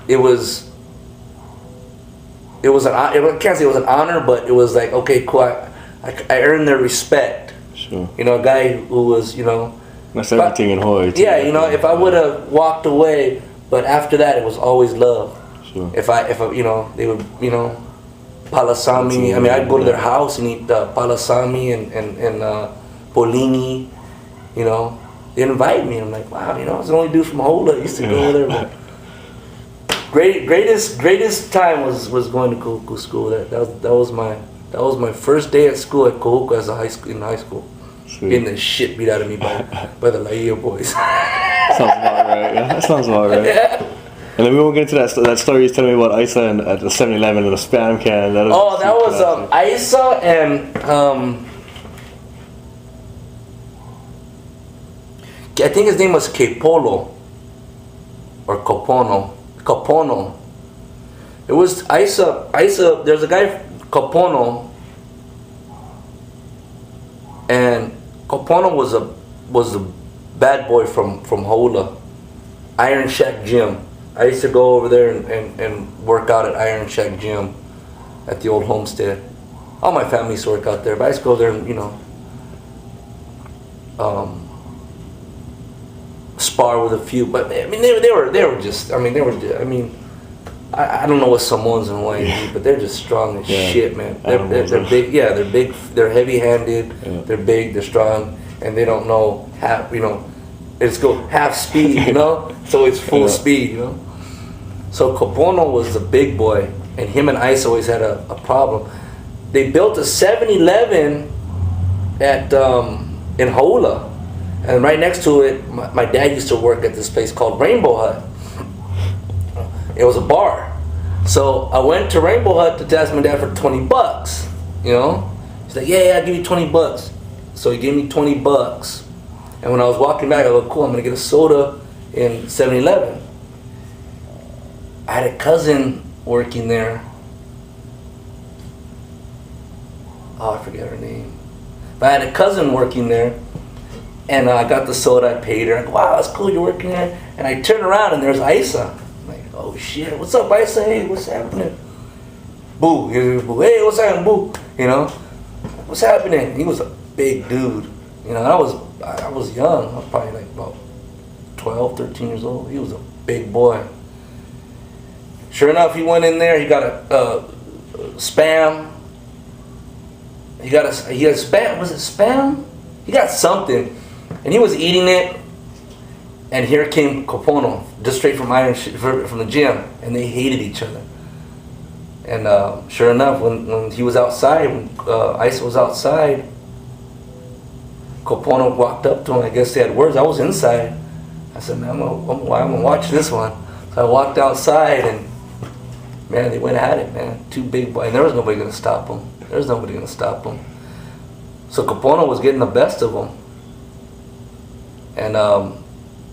it was I can't say it was an honor, but it was like, okay, cool. I earned their respect. Sure. You know, a guy who was, you know. That's everything in Hawaii. Yeah, you know, if I would have walked away, but after that, it was always love. Sure. If I, you know, they would, you know, palasami. I mean, I'd go to their house and eat palasami and polini. You know, they invite me. I'm like, wow, you know, I was the only dude from Hola. I used to go over there. But greatest time was going to Kahuku school. That was my first day at school at Kahuku as in high school. Sweet. Getting the shit beat out of me by the Laia boys. Sounds about right. Yeah, that sounds about right. Yeah. And then we won't get into that story you telling me about AISA and at the 7-Eleven and the spam can. That was AISA and I think his name was Kepolo or Kapono. It was AISA. There's a guy Kapono, and Kapono was a bad boy from Hola, Iron Shack Gym. I used to go over there and work out at Iron Shack Gym at the old homestead. All my family used to work out there, but I used to go there and, you know, spar with a few. But I mean, they were just. I mean, I don't know what Samoans in Hawaii do, but they're just strong as shit, man. They're big. Yeah, they're big. They're heavy-handed. Yeah. They're big. They're strong, and they don't know half. You know, it's go half speed. You know, so it's full speed. You know. So Kapono was the big boy, and him and Ice always had a problem. They built a 7-Eleven at in Hola, and right next to it, my dad used to work at this place called Rainbow Hut. It was a bar. So I went to Rainbow Hut to ask my dad for $20. You know, he's like, yeah, I'll give you $20. So he gave me $20, and when I was walking back, I go, cool, I'm gonna get a soda in 7-Eleven. I had a cousin working there. Oh, I forget her name. But I had a cousin working there, and I got the soda. I paid her. I go, wow, that's cool, you're working there. And I turned around, and there's AISA. I'm like, oh shit, what's up, AISA? Hey, what's happening? Boo, hey, what's happening, Boo? You know, what's happening? He was a big dude. You know, I was young. I was probably like about 12, 13 years old. He was a big boy. Sure enough, he went in there. He got a spam. He had spam. Was it spam? He got something, and he was eating it. And here came Kapono, just straight from from the gym, and they hated each other. And sure enough, when he was outside, when AISA was outside, Kapono walked up to him. I guess they had words. I was inside. I said, man, I'm gonna watch this one. So I walked outside, and man, they went at it, man. Two big boys. And there was nobody gonna stop them. So Kapono was getting the best of them. And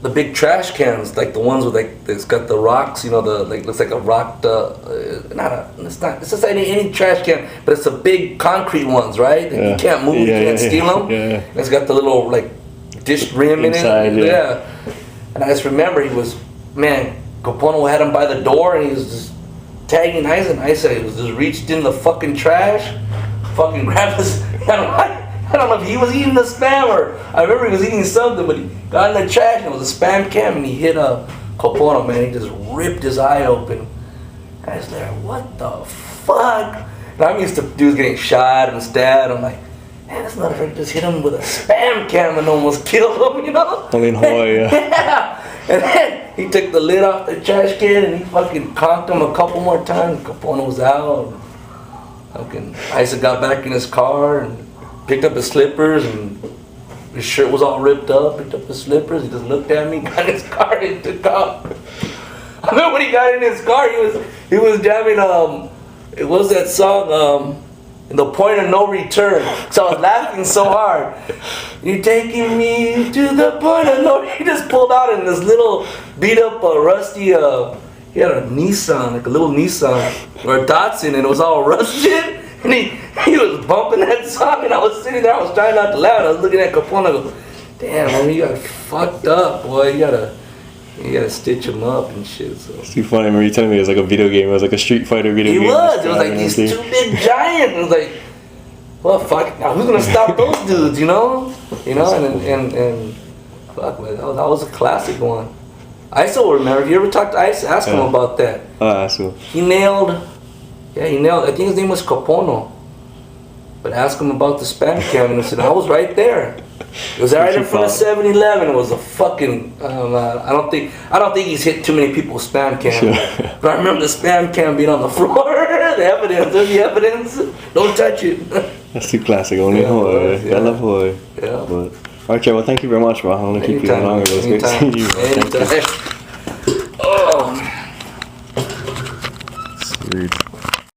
the big trash cans, like the ones with like, it's got the rocks, you know, looks like a rock. It's just any trash can, but it's the big concrete ones, right? Yeah. You can't move, you can't steal them. Yeah. It's got the little like dish rim inside, in it. Yeah. And I just remember Kapono had him by the door, and he was just tagging AISA, and AISA was just reached in the fucking trash, fucking grabbed his. I don't know if he was eating the spam or I remember he was eating something, but he got in the trash and it was a spam can, and he hit a Kapono, man. He just ripped his eye open. I was like, what the fuck? And I'm used to dudes getting shot and stabbed. I'm like, man, this motherfucker just hit him with a spam can and almost killed him, you know? Only in Hawaii, yeah. Yeah. And then he took the lid off the trash can and he fucking conked him a couple more times. Kapono was out. Fucking AISA got back in his car and picked up his slippers, and his shirt was all ripped up. Picked up his slippers. He just looked at me, got in his car, and took off. I remember when he got in his car, he was jamming it was that song The Point of No Return. So I was laughing so hard. You're taking me to the point of no. He just pulled out in this little beat up rusty. He had a Nissan, like a little Nissan or a Datsun, and it was all rusted. And he was bumping that song, and I was sitting there. I was trying not to laugh. I was looking at Kapono. I go, damn, man, you got fucked up, boy. You You gotta stitch him up and shit. So. It's too funny. I remember you telling me it was like a video game. It was like a Street Fighter video game. It was like these two big giants. It was like, well, fuck. Now who's gonna stop those dudes? You know, and fuck, man, that was a classic one. AISA will remember. If you ever talked to AISA, ask him about that. Ask him. He nailed. I think his name was Capono. But ask him about the spam cam, and he said, I was right there. It was right in front of 7-Eleven. It was a fucking. I don't think he's hit too many people with spam cam. Sure. But I remember the spam cam being on the floor. The evidence. There's the evidence. Don't touch it. That's too classic. Only Hawaii. I love Hawaii. Yeah. But, alright, well, thank you very much, bro. I don't want to keep you longer. It was great seeing you. Anytime. Oh. Sweet.